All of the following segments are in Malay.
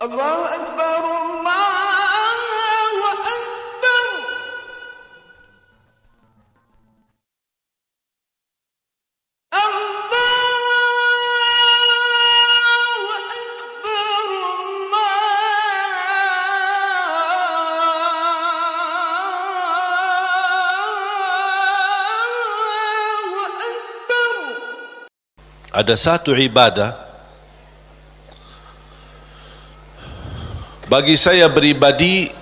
الله أكبر الله أكبر Ada satu ibadah bagi saya pribadi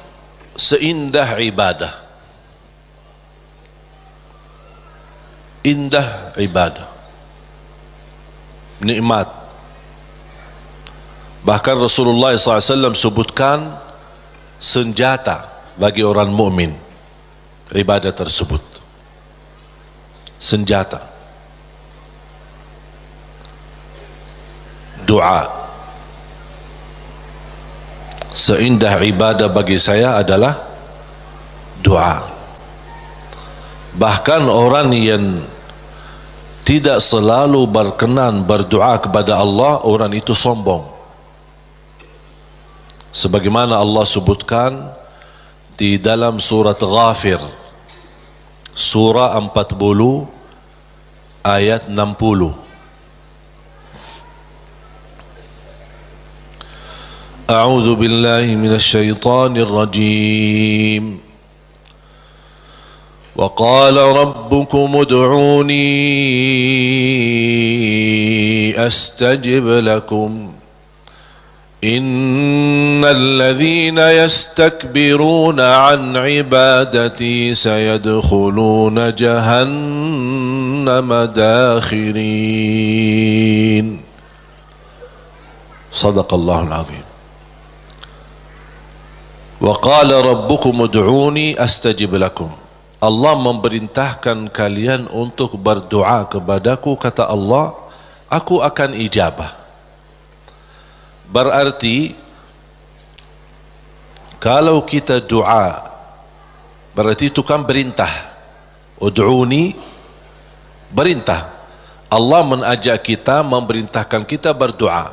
seindah ibadah. Indah ibadah, nikmat. Bahkan Rasulullah SAW sebutkan senjata bagi orang mukmin ibadah tersebut. Senjata. Doa. Seindah ibadah bagi saya adalah doa. Bahkan orang yang tidak selalu berkenan berdoa kepada Allah, orang itu sombong. Sebagaimana Allah sebutkan di dalam surat Ghafir, surah 40 ayat 60. أعوذ بالله من الشيطان الرجيم وقال ربكم ادعوني أستجب لكم إن الذين يستكبرون عن عبادتي سيدخلون جهنم داخرين صدق الله العظيم. وَقَالَ رَبُّكُمُ ادْعُونِي أَسْتَجِبْ لَكُمْ. Allah memerintahkan kalian untuk berdoa kepadaku, kata Allah, aku akan ijabah. Berarti kalau kita doa, berarti itu kan perintah. Ud'uni, perintah. Allah mengajak kita, memerintahkan kita berdoa.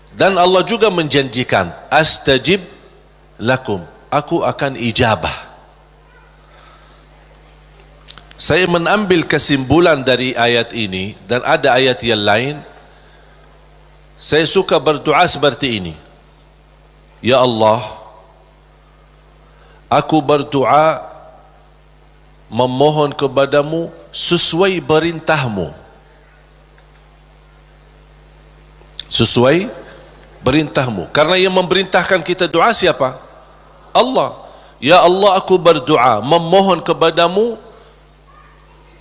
Dan Allah juga menjanjikan, astajib lakum, aku akan ijabah. Saya mengambil kesimpulan dari ayat ini, dan ada ayat yang lain. Saya suka berdoa seperti ini. Ya Allah, aku berdoa memohon kepadamu sesuai perintahmu. Sesuai perintahmu. Karena yang memerintahkan kita doa siapa? Allah. Ya Allah, aku berdoa memohon kepadamu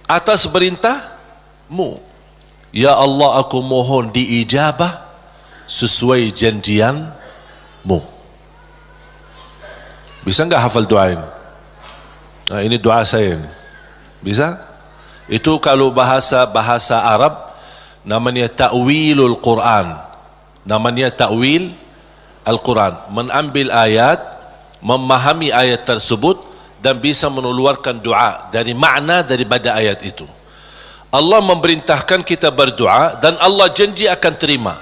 atas perintahmu. Ya Allah, aku mohon diijabah sesuai janjianmu. Bisa enggak hafal doa ini? Nah, ini doa saya ini. Bisa? Itu kalau bahasa Arab namanya ta'wilul Quran. Namanya ta'wil Al-Quran. Mengambil ayat, memahami ayat tersebut dan bisa mengeluarkan doa dari makna daripada ayat itu. Allah memerintahkan kita berdoa dan Allah janji akan terima.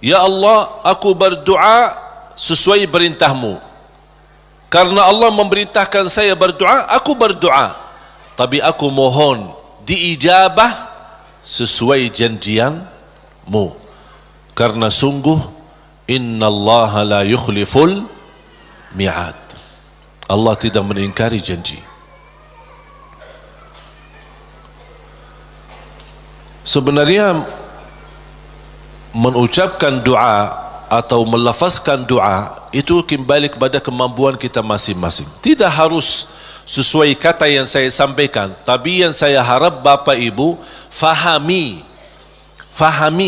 Ya Allah, aku berdoa sesuai perintahmu. Karena Allah memerintahkan saya berdoa, aku berdoa. Tapi aku mohon diijabah sesuai janjianmu. Karena sungguh innallaha la yukhliful mi'ad. Allah tidak mengingkari janji. Sebenarnya mengucapkan doa atau melafazkan doa itu kembali kepada kemampuan kita masing-masing. Tidak harus sesuai kata yang saya sampaikan, tapi yang saya harap Bapak Ibu fahami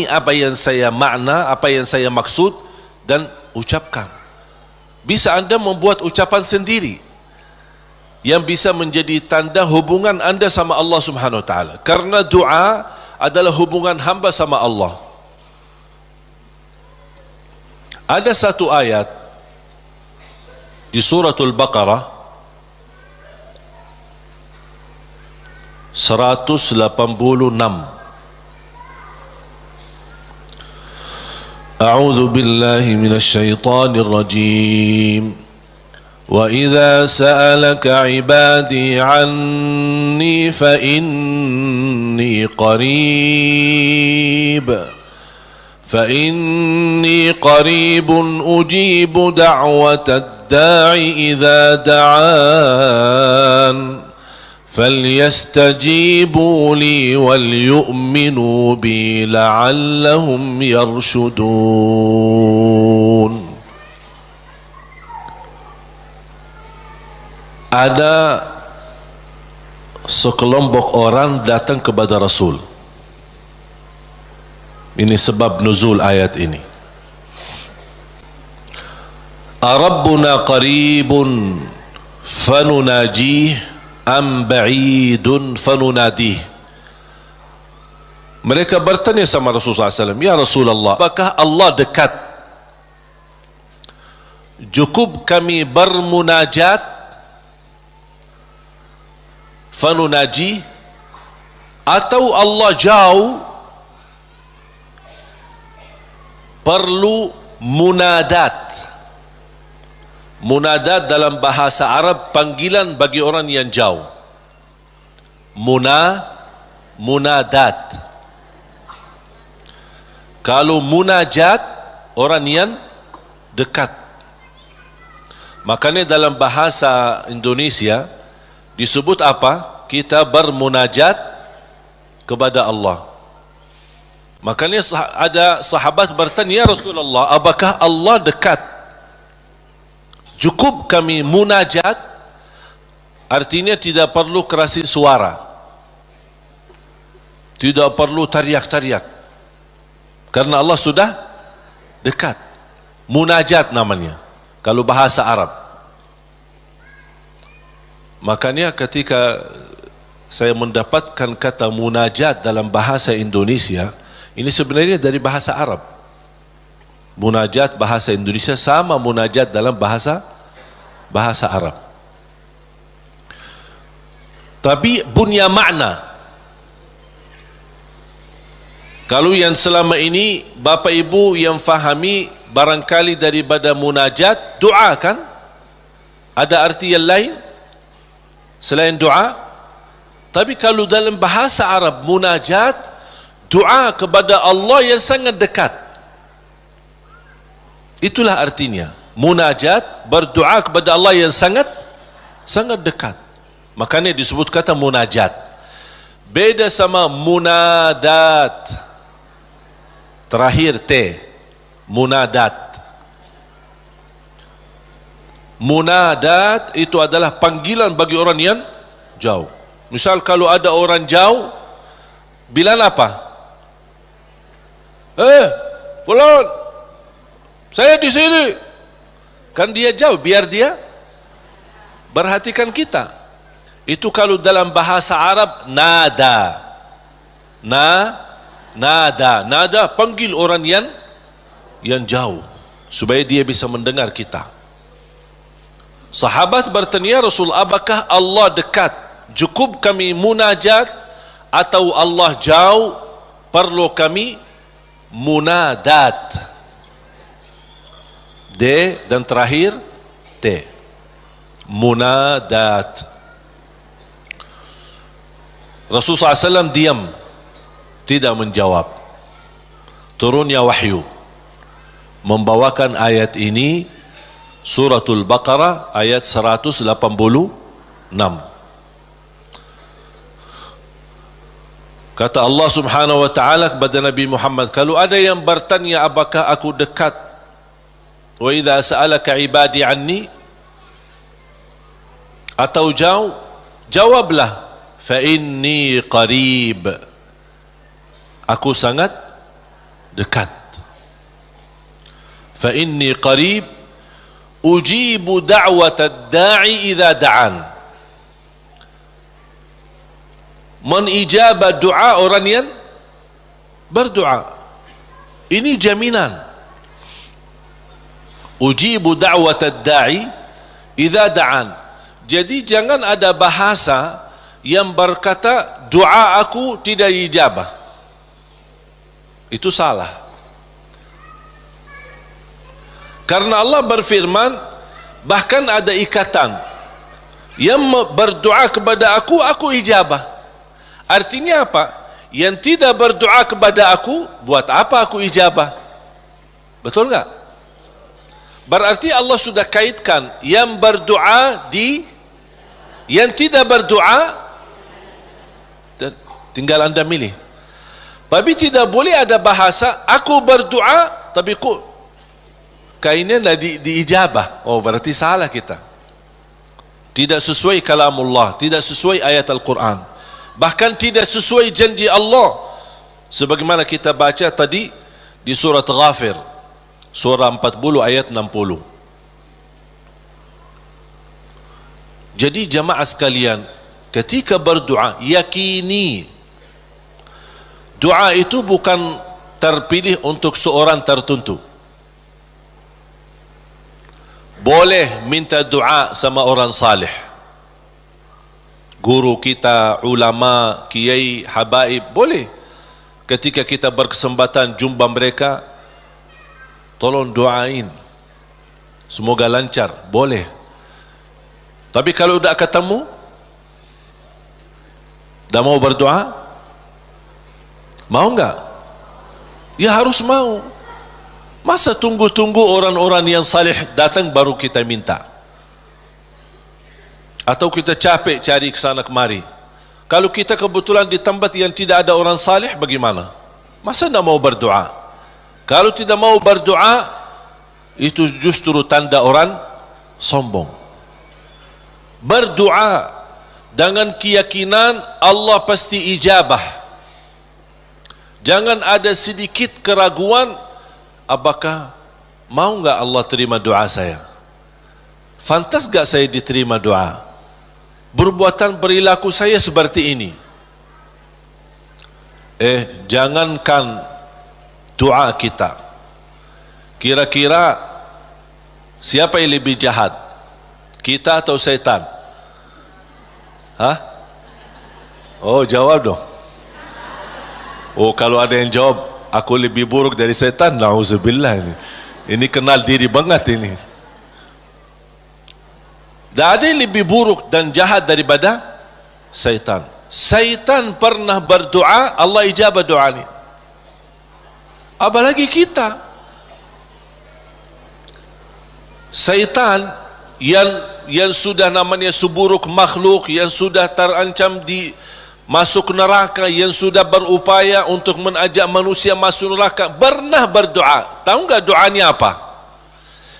apa yang saya makna, apa yang saya maksud, dan ucapkan. Bisa anda membuat ucapan sendiri yang bisa menjadi tanda hubungan anda sama Allah Subhanahu wa taala. Karena doa adalah hubungan hamba sama Allah. Ada satu ayat di suratul Baqarah 186. أعوذ بالله من الشيطان الرجيم وإذا سألك عبادي عني فإني قريب أجيب دعوة الداع إذا دعان فليستجيبوا لي وليؤمنوا بي لعلهم يرشدون. Ada sekelompok orang datang kepada Rasul. Ini sebab nuzul ayat ini. Arabbuna qaribun fanunajih am ba'idun fanunadih. Mereka bertanya sama Rasulullah SAW, ya Rasulullah, apakah Allah dekat? Cukup kami bermunajat fanunaji, atau Allah jauh perlu munadat. Munadat dalam bahasa Arab panggilan bagi orang yang jauh. Munadat. Kalau munajat orang yang dekat. Makanya dalam bahasa Indonesia disebut apa? Kita bermunajat kepada Allah. Makanya ada sahabat bertanya, ya Rasulullah, apakah Allah dekat? Cukup kami munajat, artinya tidak perlu kerasi suara, tidak perlu teriak-teriak, karena Allah sudah dekat. Munajat namanya kalau bahasa Arab. Makanya ketika saya mendapatkan kata munajat dalam bahasa Indonesia, ini sebenarnya dari bahasa Arab. Munajat bahasa Indonesia sama munajat dalam bahasa Arab. Tapi punya makna. Kalau yang selama ini Bapak Ibu yang fahami barangkali daripada munajat, doa kan? Ada arti yang lain selain doa? Tapi kalau dalam bahasa Arab munajat, doa kepada Allah yang sangat dekat. Itulah artinya. Munajat, berdoa kepada Allah yang sangat dekat. Makanya disebut kata munajat. Beda sama munadat. Terakhir T. Munadat. Munadat itu adalah panggilan bagi orang yang jauh. Misal kalau ada orang jauh, bilang apa? Fulan, saya di sini. Kan dia jauh, biar dia perhatikan kita. Itu kalau dalam bahasa Arab nada. Nada panggil orang yang jauh supaya dia bisa mendengar kita. Sahabat bertanya, Rasul, apakah Allah dekat? Cukup kami munajat atau Allah jauh perlu kami munadat? D dan terakhir T. Munadat. Rasulullah SAW diam, tidak menjawab. Turunnya wahyu membawakan ayat ini, Suratul Baqarah ayat 186. Kata Allah Subhanahu wa taala kepada Nabi Muhammad, kalau ada yang bertanya apakah aku dekat, wa idza sa'alaka ibadi anni, atau jauh, jawablah, fa inni qarib, aku sangat dekat. Fa inni qarib ujibu da'watad da'i idza da'an. Menijabah doa orang yang berdoa. Ini jaminan. Ujibu da'watad da'i idza da'an. Jadi jangan ada bahasa yang berkata doa aku tidak dijabah. Itu salah. Karena Allah berfirman, bahkan ada ikatan, yang berdoa kepada aku ijabah. Artinya apa? Yang tidak berdoa kepada aku, buat apa aku ijabah? Betul enggak? Berarti Allah sudah kaitkan yang berdoa di, yang tidak berdoa tinggal anda milih. Tapi tidak boleh ada bahasa aku berdoa tapi kok kainnya diijabah. Oh, berarti salah kita. Tidak sesuai kalamullah, tidak sesuai ayat Al-Quran, bahkan tidak sesuai janji Allah, sebagaimana kita baca tadi di surat Ghafir, surah 40 ayat 60. Jadi jamaah sekalian, ketika berdoa, yakini doa itu bukan terpilih untuk seorang tertentu. Boleh minta doa sama orang salih, guru kita, ulama, kiai, habaib, boleh. Ketika kita berkesempatan jumpa mereka, tolong doain, semoga lancar, boleh. Tapi kalau udah ketemu, dah mau berdoa, mau enggak? Ya harus mau. Masa tunggu-tunggu orang-orang yang salih datang baru kita minta? Atau kita capek cari ke sana kemari? Kalau kita kebetulan di tempat yang tidak ada orang salih, bagaimana? Masa tidak mau berdoa? Kalau tidak mau berdoa, itu justru tanda orang sombong. Berdoa dengan keyakinan Allah pasti ijabah. Jangan ada sedikit keraguan, apakah mau enggak Allah terima doa saya? Fantas enggak saya diterima doa? Perbuatan perilaku saya seperti ini. Jangankan doa kita, kira-kira siapa yang lebih jahat, kita atau setan? Hah? Oh, jawab dong. Oh, kalau ada yang jawab aku lebih buruk dari setan, na'udzubillah, ini kenal diri banget ini. Tak ada yang lebih buruk dan jahat daripada setan. Setan pernah berdoa, Allah ijabah doa ini. Apalagi kita. Setan yang sudah namanya seburuk makhluk, yang sudah terancam di masuk neraka, yang sudah berupaya untuk mengajak manusia masuk neraka, pernah berdoa. Tahu enggak doanya apa?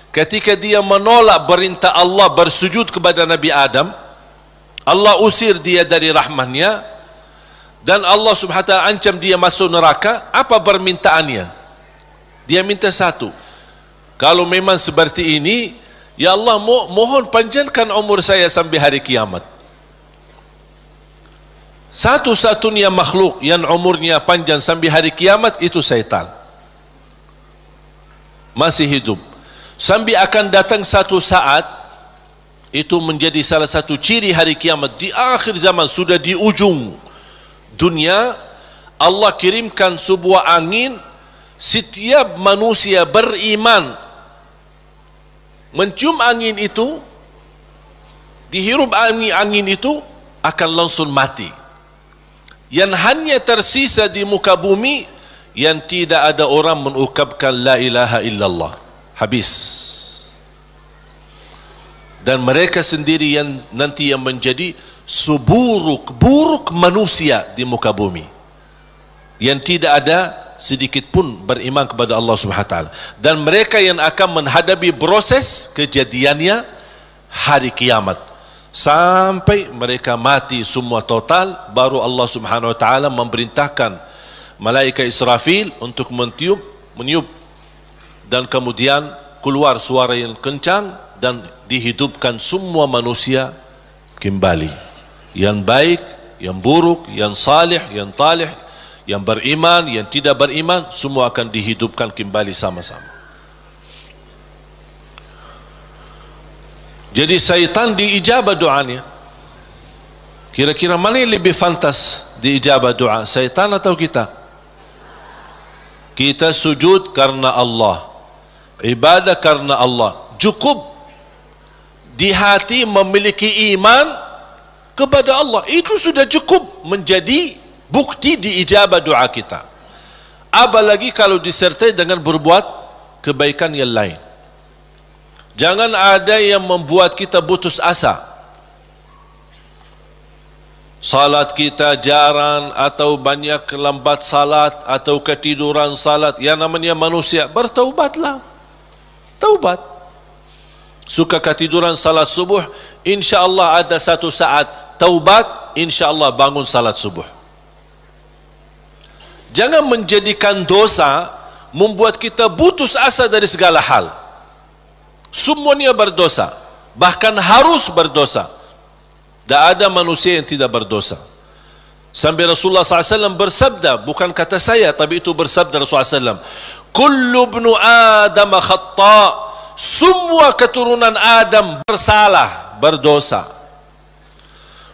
Ketika dia menolak perintah Allah bersujud kepada Nabi Adam, Allah usir dia dari rahmatnya, dan Allah subhanahu wa ta'ala ancam dia masuk neraka. Apa permintaannya? Dia minta satu, kalau memang seperti ini, ya Allah, mohon panjangkan umur saya sampai hari kiamat. Satu-satunya makhluk yang umurnya panjang sampai hari kiamat itu syaitan. Masih hidup. Sampai akan datang satu saat, itu menjadi salah satu ciri hari kiamat. Di akhir zaman, sudah di ujung dunia, Allah kirimkan sebuah angin. Setiap manusia beriman mencium angin itu, dihirup angin itu, akan langsung mati. Yang hanya tersisa di muka bumi, yang tidak ada orang mengucapkan la ilaha illallah. Habis. Dan mereka sendiri yang nanti yang menjadi seburuk-buruk manusia di muka bumi, yang tidak ada sedikit pun beriman kepada Allah Subhanahu wa ta'ala. Dan mereka yang akan menghadapi proses kejadiannya hari kiamat, sampai mereka mati semua total, baru Allah Subhanahu wa ta'ala memerintahkan malaikat Israfil untuk meniup, dan kemudian keluar suara yang kencang, dan dihidupkan semua manusia kembali, yang baik, yang buruk, yang salih, yang talih, yang beriman, yang tidak beriman, semua akan dihidupkan kembali sama-sama. Jadi syaitan diijabah doanya. Kira-kira mana yang lebih fantas diijabah doa, syaitan atau kita? Kita sujud karena Allah, ibadah karena Allah. Cukup di hati memiliki iman kepada Allah. Itu sudah cukup menjadi bukti diijabah doa kita. Apalagi kalau disertai dengan berbuat kebaikan yang lain. Jangan ada yang membuat kita putus asa. Salat kita jarang atau banyak lambat salat atau ketiduran salat. Yang namanya manusia, bertaubatlah. Taubat. Suka ketiduran salat subuh, insya-Allah ada satu saat taubat, insya-Allah bangun salat subuh. Jangan menjadikan dosa membuat kita putus asa dari segala hal. Semuanya berdosa, bahkan harus berdosa. Tak ada manusia yang tidak berdosa. Sampai Rasulullah SAW bersabda, bukan kata saya, tapi itu bersabda Rasulullah SAW, kullu ibnu Adam khata', semua keturunan Adam bersalah, berdosa.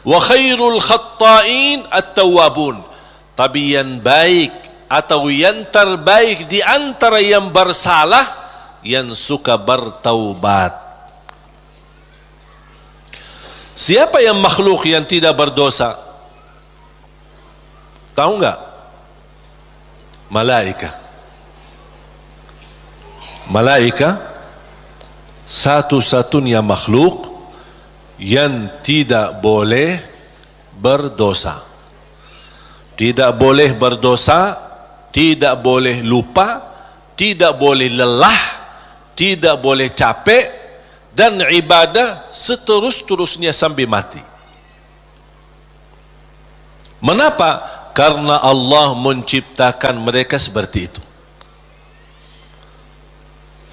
Wa khairul khatta'in at-tawwabun, tapi yang baik atau yang terbaik di antara yang bersalah, yang suka bertaubat. Siapa yang makhluk yang tidak berdosa? Tahu enggak? Malaika. Malaika satu-satunya makhluk yang tidak boleh berdosa. Tidak boleh berdosa, tidak boleh lupa, tidak boleh lelah, tidak boleh capek, dan ibadah seterus-terusnya sampai mati. Mengapa? Karena Allah menciptakan mereka seperti itu.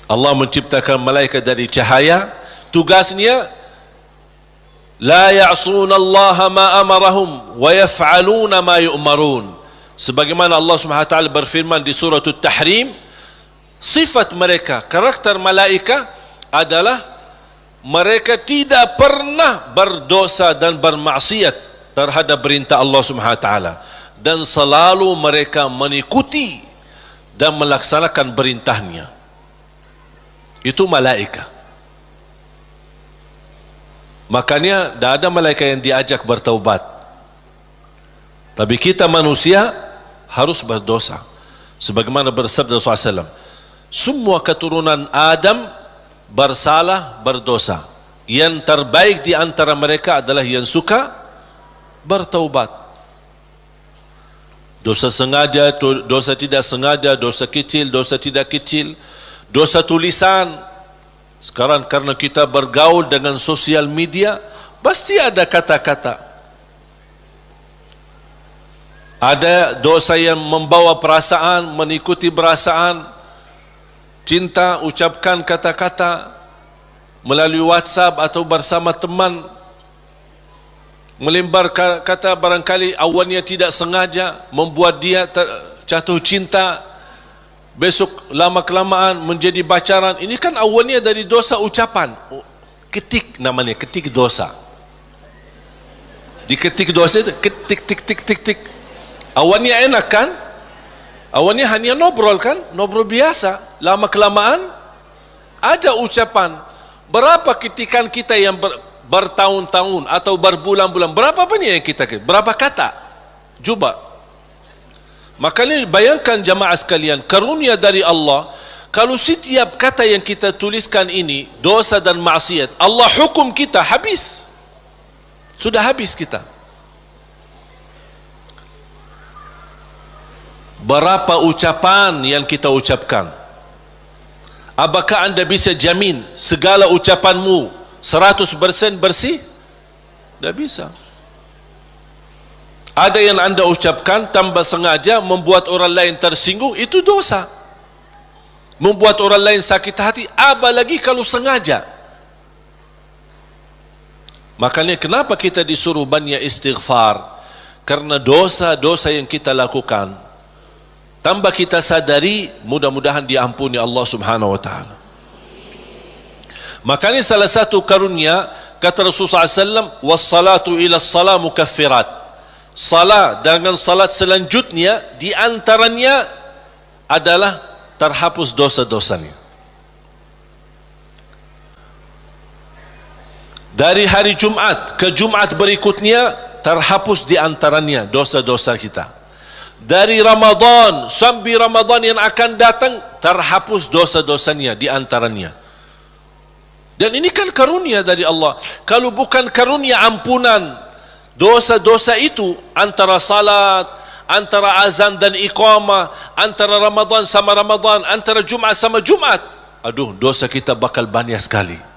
Allah menciptakan malaikat dari cahaya, tugasnya la ya'suna Allah ma amarahum wa yaf'aluna ma yu'marun. Sebagaimana Allah Subhanahu wa taala berfirman di surah At-Tahrim, sifat mereka, karakter malaikat adalah mereka tidak pernah berdosa dan bermaksiat terhadap perintah Allah Subhanahu wa taala, dan selalu mereka mengikuti dan melaksanakan perintahnya. Itu malaikat. Makanya tidak ada malaikat yang diajak bertaubat. Tapi kita manusia harus berdosa. Sebagaimana bersabda Rasulullah SAW, semua keturunan Adam bersalah, berdosa. Yang terbaik di antara mereka adalah yang suka bertaubat. Dosa sengaja, dosa tidak sengaja, dosa kecil, dosa tidak kecil, dosa tulisan. Sekarang karena kita bergaul dengan sosial media, pasti ada kata-kata. Ada dosa yang membawa perasaan, mengikuti perasaan, cinta, ucapkan kata-kata melalui WhatsApp atau bersama teman, melembar kata barangkali awalnya tidak sengaja membuat dia jatuh cinta, besok lama-kelamaan menjadi pacaran. Ini kan awalnya dari dosa ucapan. Ketik namanya, ketik dosa. Diketik dosa itu, ketik, tik, tik, tik, tik. Awalnya enak kan? Awalnya hanya ngobrol kan? Ngobrol biasa. Lama-kelamaan ada ucapan. Berapa ketikan kita yang bertahun-tahun atau berbulan-bulan, berapa banyak yang kita, berapa kata? Coba. Makanya bayangkan jamaah sekalian, karunia dari Allah, kalau setiap kata yang kita tuliskan ini dosa dan maksiat, Allah hukum kita habis. Sudah habis kita. Berapa ucapan yang kita ucapkan? Apakah anda bisa jamin segala ucapanmu 100% bersih? Tidak bisa. Ada yang anda ucapkan tanpa sengaja membuat orang lain tersinggung, itu dosa. Membuat orang lain sakit hati, apalagi kalau sengaja. Makanya kenapa kita disuruh banyak istighfar? Karena dosa-dosa yang kita lakukan, tanpa kita sadari, mudah-mudahan diampuni Allah Subhanahu wa taala. Makanya salah satu karunia, kata Rasulullah SAW, wassalatu ila salat mukaffirat. Salat dengan salat selanjutnya di antaranya adalah terhapus dosa-dosanya. Dari hari Jumat ke Jumat berikutnya terhapus di antaranya dosa-dosa kita. Dari Ramadan sampai Ramadan yang akan datang terhapus dosa-dosanya di antaranya. Dan ini kan karunia dari Allah. Kalau bukan karunia ampunan dosa-dosa itu, antara salat, antara azan dan iqamah, antara Ramadan sama Ramadan, antara Jumat sama Jumat, aduh, dosa kita bakal banyak sekali.